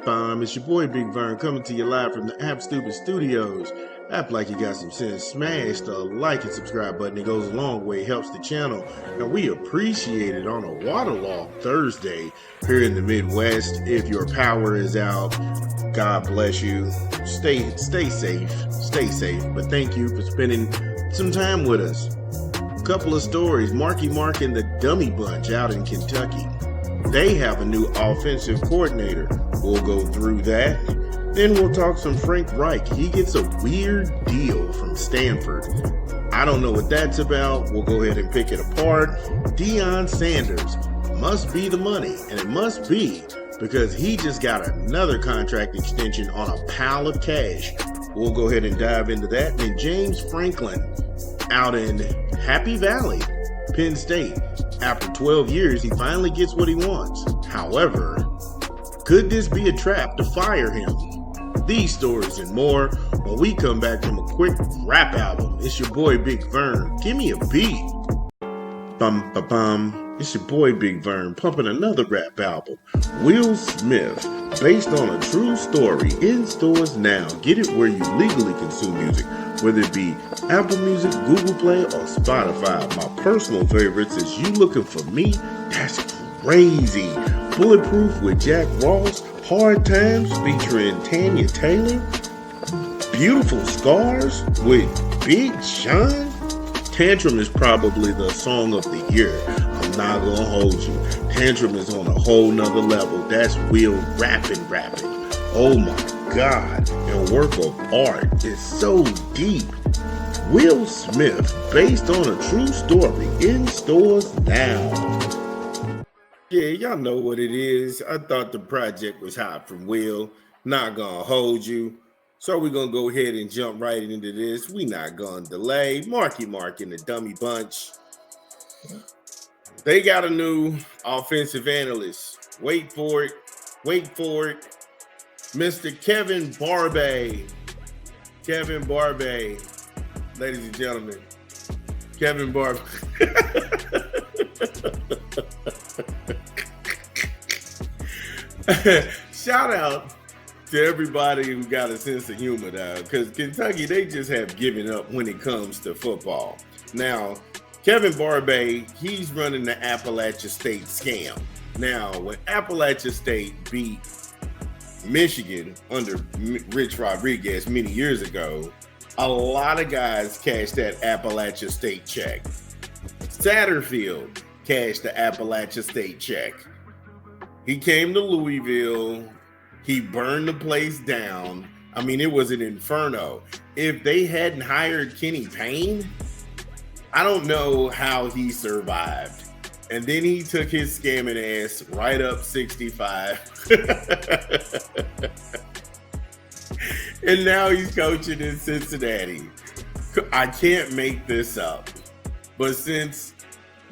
bum. It's your boy Big Vern coming to you live from the App Stupid Studios. Act like you got some sense. Smash the like and subscribe button. It goes a long way, helps the channel. And we appreciate it on a waterlogged Thursday here in the Midwest. If your power is out, God bless you. Stay safe. But thank you for spending some time with us. Couple of stories. Markie Mark and the Dummy Bunch out in Kentucky. They have a new offensive coordinator. We'll go through that. Then we'll talk some Frank Reich. He gets a weird deal from Stanford. I don't know what that's about. We'll go ahead and pick it apart. Deion Sanders must be the money, and it must be because he just got another contract extension on a pile of cash. We'll go ahead and dive into that. And James Franklin out in Happy Valley, Penn State. After 12 years, he finally gets what he wants. However, could this be a trap to fire him? These stories and more when we come back from a quick rap album. It's your boy Big Vern. Give me a beat. Bum ba bum. It's your boy Big Vern pumping another rap album. Will Smith, based on a true story, in stores now. Get it where you legally consume music, whether it be Apple Music, Google Play, or Spotify. My personal favorites is You Looking For Me. That's crazy. Bulletproof with Jack Ross. Hard Times featuring Tanya Taylor. Beautiful Scars with Big Sean. Tantrum is probably the song of the year. I'm not gonna hold you. Tantrum is on a whole nother level. That's Will rapping. Oh my God. And work of art is so deep. Will Smith, based on a true story, in stores now. Yeah, y'all know what it is. I thought the project was hot from Will. Not gonna hold you. So we're gonna go ahead and jump right into this. We not gonna delay. Markie Mark and the Dummy Bunch. They got a new offensive analyst. Wait for it. Mr. Kevin Barbay. Ladies and gentlemen. Kevin Barbay. Shout out to everybody who got a sense of humor now, because Kentucky, they just have given up when it comes to football. Now, Kevin Barbay, he's running the Appalachia State scam. Now, when Appalachia State beat Michigan under Rich Rodriguez many years ago, a lot of guys cashed that Appalachia State check. Satterfield cashed the Appalachia State check. He came to Louisville. He burned the place down. I mean, it was an inferno. If they hadn't hired Kenny Payne, I don't know how he survived. And then he took his scamming ass right up 65. And now he's coaching in Cincinnati. I can't make this up. But since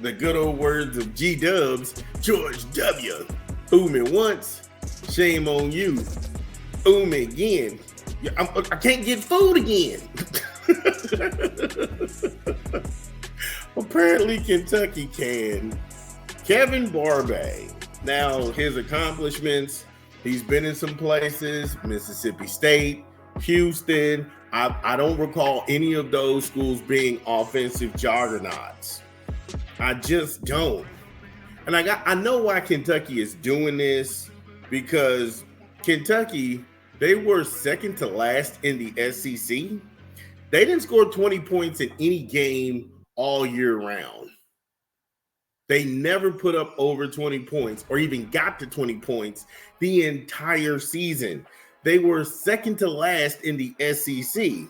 the good old words of G-Dubs, George W., ooh me once, shame on you. Ooh me again. I can't get food again. Apparently Kentucky can. Kevin Barbay. Now, his accomplishments, he's been in some places, Mississippi State, Houston. I don't recall any of those schools being offensive juggernauts. I just don't. And I know why Kentucky is doing this, because Kentucky, they were second to last in the SEC. They didn't score 20 points in any game all year round. They never put up over 20 points or even got to 20 points the entire season. They were second to last in the SEC.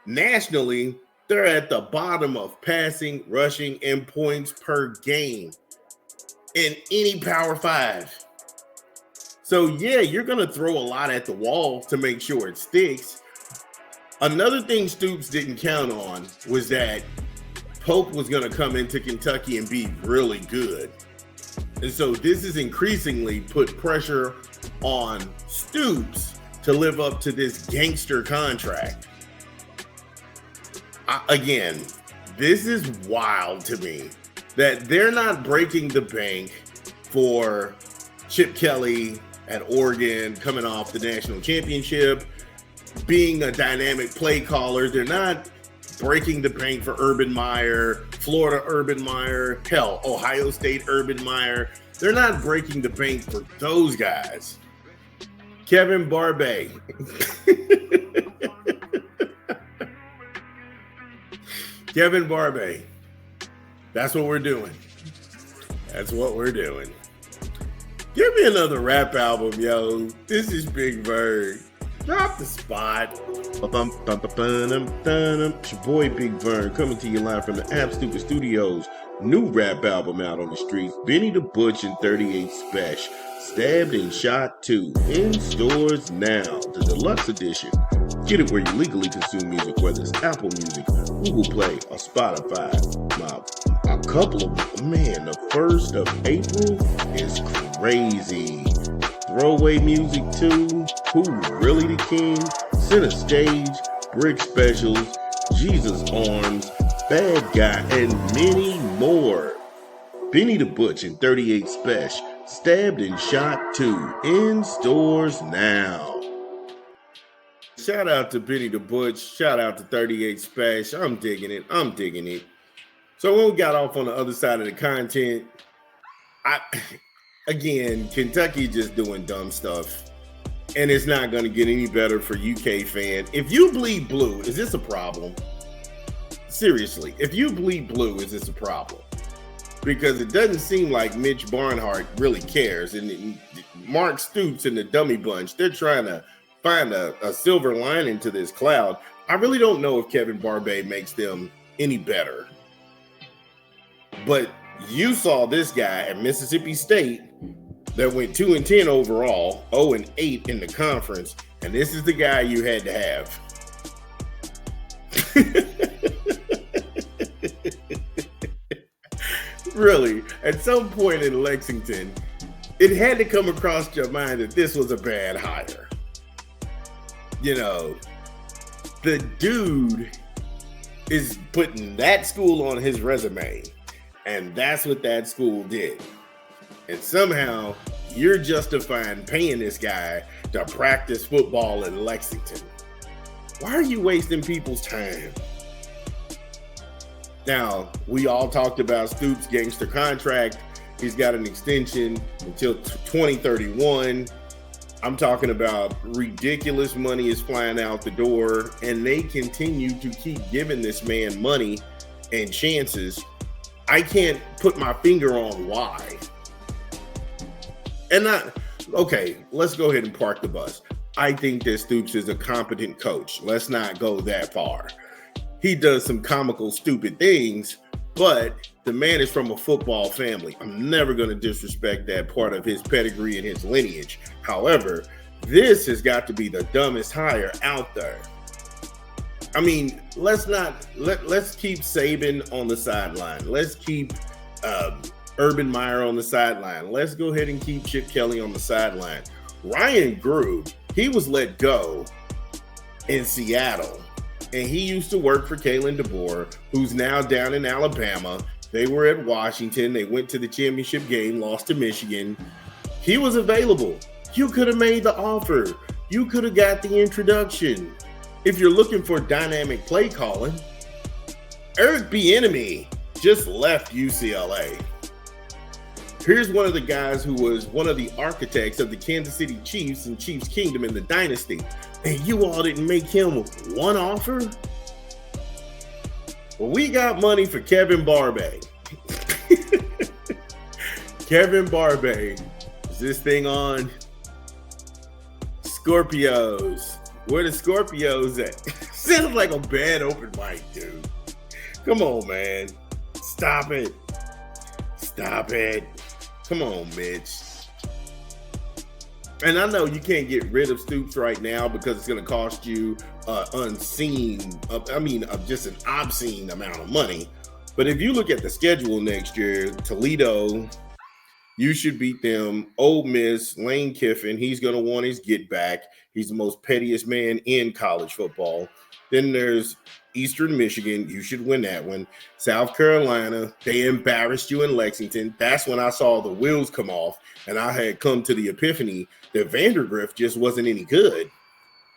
Nationally, they're at the bottom of passing, rushing, and points per game in any Power 5. So yeah, you're going to throw a lot at the wall to make sure it sticks. Another thing Stoops didn't count on was that Pope was going to come into Kentucky and be really good. And so this is increasingly put pressure on Stoops to live up to this gangster contract. Again, this is wild to me that they're not breaking the bank for Chip Kelly at Oregon, coming off the national championship, being a dynamic play caller. They're not breaking the bank for Urban Meyer, Florida Urban Meyer, hell, Ohio State Urban Meyer. They're not breaking the bank for those guys. Kevin Barbay. Kevin Barbay. That's what we're doing. That's what we're doing. Give me another rap album, yo. This is Big Bird. Drop the spot. It's your boy Big Vern coming to you live from the App Stupid Studios. New rap album out on the streets. Benny the Butch and 38 Special. Stabbed and Shot 2. In stores now. The deluxe edition. Get it where you legally consume music, whether it's Apple Music, Google Play, or Spotify. A couple of, the 1st of April is crazy. Throwaway Music 2, Who Really the King, Center Stage, Brick Specials, Jesus Arms, Bad Guy, and many more. Benny the Butch and 38 Special, Stabbed and Shot 2, in stores now. Shout out to Benny the Butch, shout out to 38 Special. I'm digging it. So when we got off on the other side of the content, Kentucky just doing dumb stuff. And it's not going to get any better for UK fan. If you bleed blue, is this a problem? Seriously, if you bleed blue, is this a problem? Because it doesn't seem like Mitch Barnhart really cares. And Mark Stoops and the dummy bunch, they're trying to find a silver lining to this cloud. I really don't know if Kevin Barbay makes them any better. But you saw this guy at Mississippi State that went 2-10 overall, 0-8 in the conference, and this is the guy you had to have. Really, at some point in Lexington, it had to come across your mind that this was a bad hire. You know, the dude is putting that school on his resume. And that's what that school did. And somehow you're justifying paying this guy to practice football in Lexington. Why are you wasting people's time? Now, we all talked about Stoops' gangster contract. He's got an extension until 2031. I'm talking about ridiculous money is flying out the door, and they continue to keep giving this man money and chances. I can't put my finger on why. Okay, let's go ahead and park the bus. I think that Stoops is a competent coach. Let's not go that far. He does some comical, stupid things, but the man is from a football family. I'm never going to disrespect that part of his pedigree and his lineage. However, this has got to be the dumbest hire out there. I mean, let's keep Saban on the sideline. Let's keep Urban Meyer on the sideline. Let's go ahead and keep Chip Kelly on the sideline. Ryan Grube, he was let go in Seattle, and he used to work for Kalen DeBoer, who's now down in Alabama. They were at Washington. They went to the championship game, lost to Michigan. He was available. You could have made the offer. You could have got the introduction. If you're looking for dynamic play calling, Eric Bieniemy just left UCLA. Here's one of the guys who was one of the architects of the Kansas City Chiefs and Chiefs Kingdom in the dynasty, and you all didn't make him one offer? Well, we got money for Kevin Barbay. Kevin Barbay. Is this thing on? Scorpios. Where the Scorpios at? Sounds like a bad open mic, dude. Come on, man. Stop it. Come on, Mitch. And I know you can't get rid of Stoops right now because it's going to cost you just an obscene amount of money. But if you look at the schedule next year, Toledo, You should beat them. Ole Miss, Lane Kiffin, he's going to want his get back. He's the most pettiest man in college football. Then there's Eastern Michigan. You should win that one. South Carolina, they embarrassed you in Lexington. That's when I saw the wheels come off, and I had come to the epiphany that Vandergrift just wasn't any good.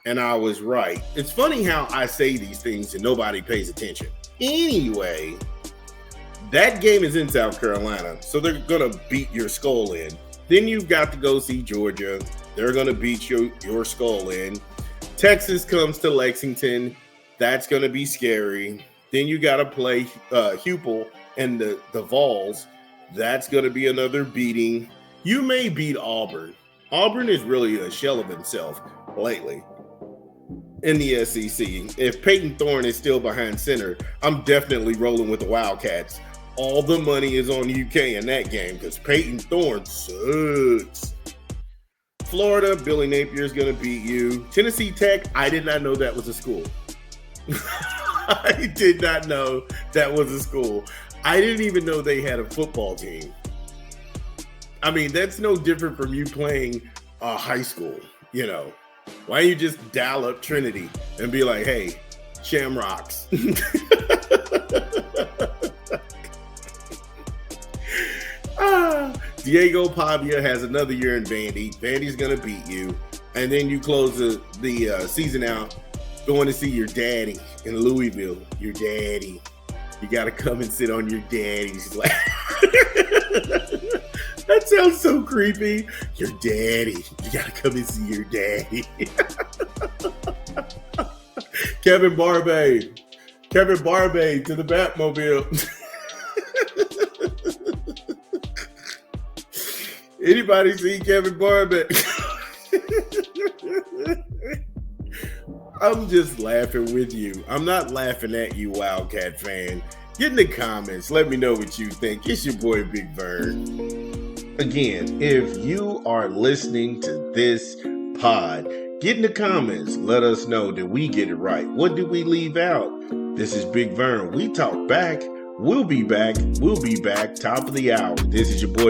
And I was right. It's funny how I say these things and nobody pays attention. Anyway, that game is in South Carolina, so they're going to beat your skull in. Then you've got to go see Georgia. They're going to beat your skull in. Texas comes to Lexington. That's going to be scary. Then you got to play Hupel and the Vols. That's going to be another beating. You may beat Auburn. Auburn is really a shell of himself lately in the SEC. If Peyton Thorne is still behind center, I'm definitely rolling with the Wildcats. All the money is on UK in that game because Peyton Thorne sucks. Florida, Billy Napier is going to beat you. Tennessee Tech, I did not know that was a school. I did not know that was a school. I didn't even know they had a football team. I mean, that's no different from you playing high school, you know. Why don't you just dial up Trinity and be like, hey, Shamrocks. Diego Pavia has another year in Vandy. Vandy's going to beat you. And then you close the season out going to see your daddy in Louisville. Your daddy. You got to come and sit on your daddy's lap. That sounds so creepy. Your daddy. You got to come and see your daddy. Kevin Barbay to the Batmobile. Anybody see Kevin Barbay? I'm just laughing with you. I'm not laughing at you, Wildcat fan. Get in the comments. Let me know what you think. It's your boy, Big Vern. Again, if you are listening to this pod, get in the comments. Let us know that we get it right. What did we leave out? This is Big Vern. We talk back. We'll be back. Top of the hour. This is your boy.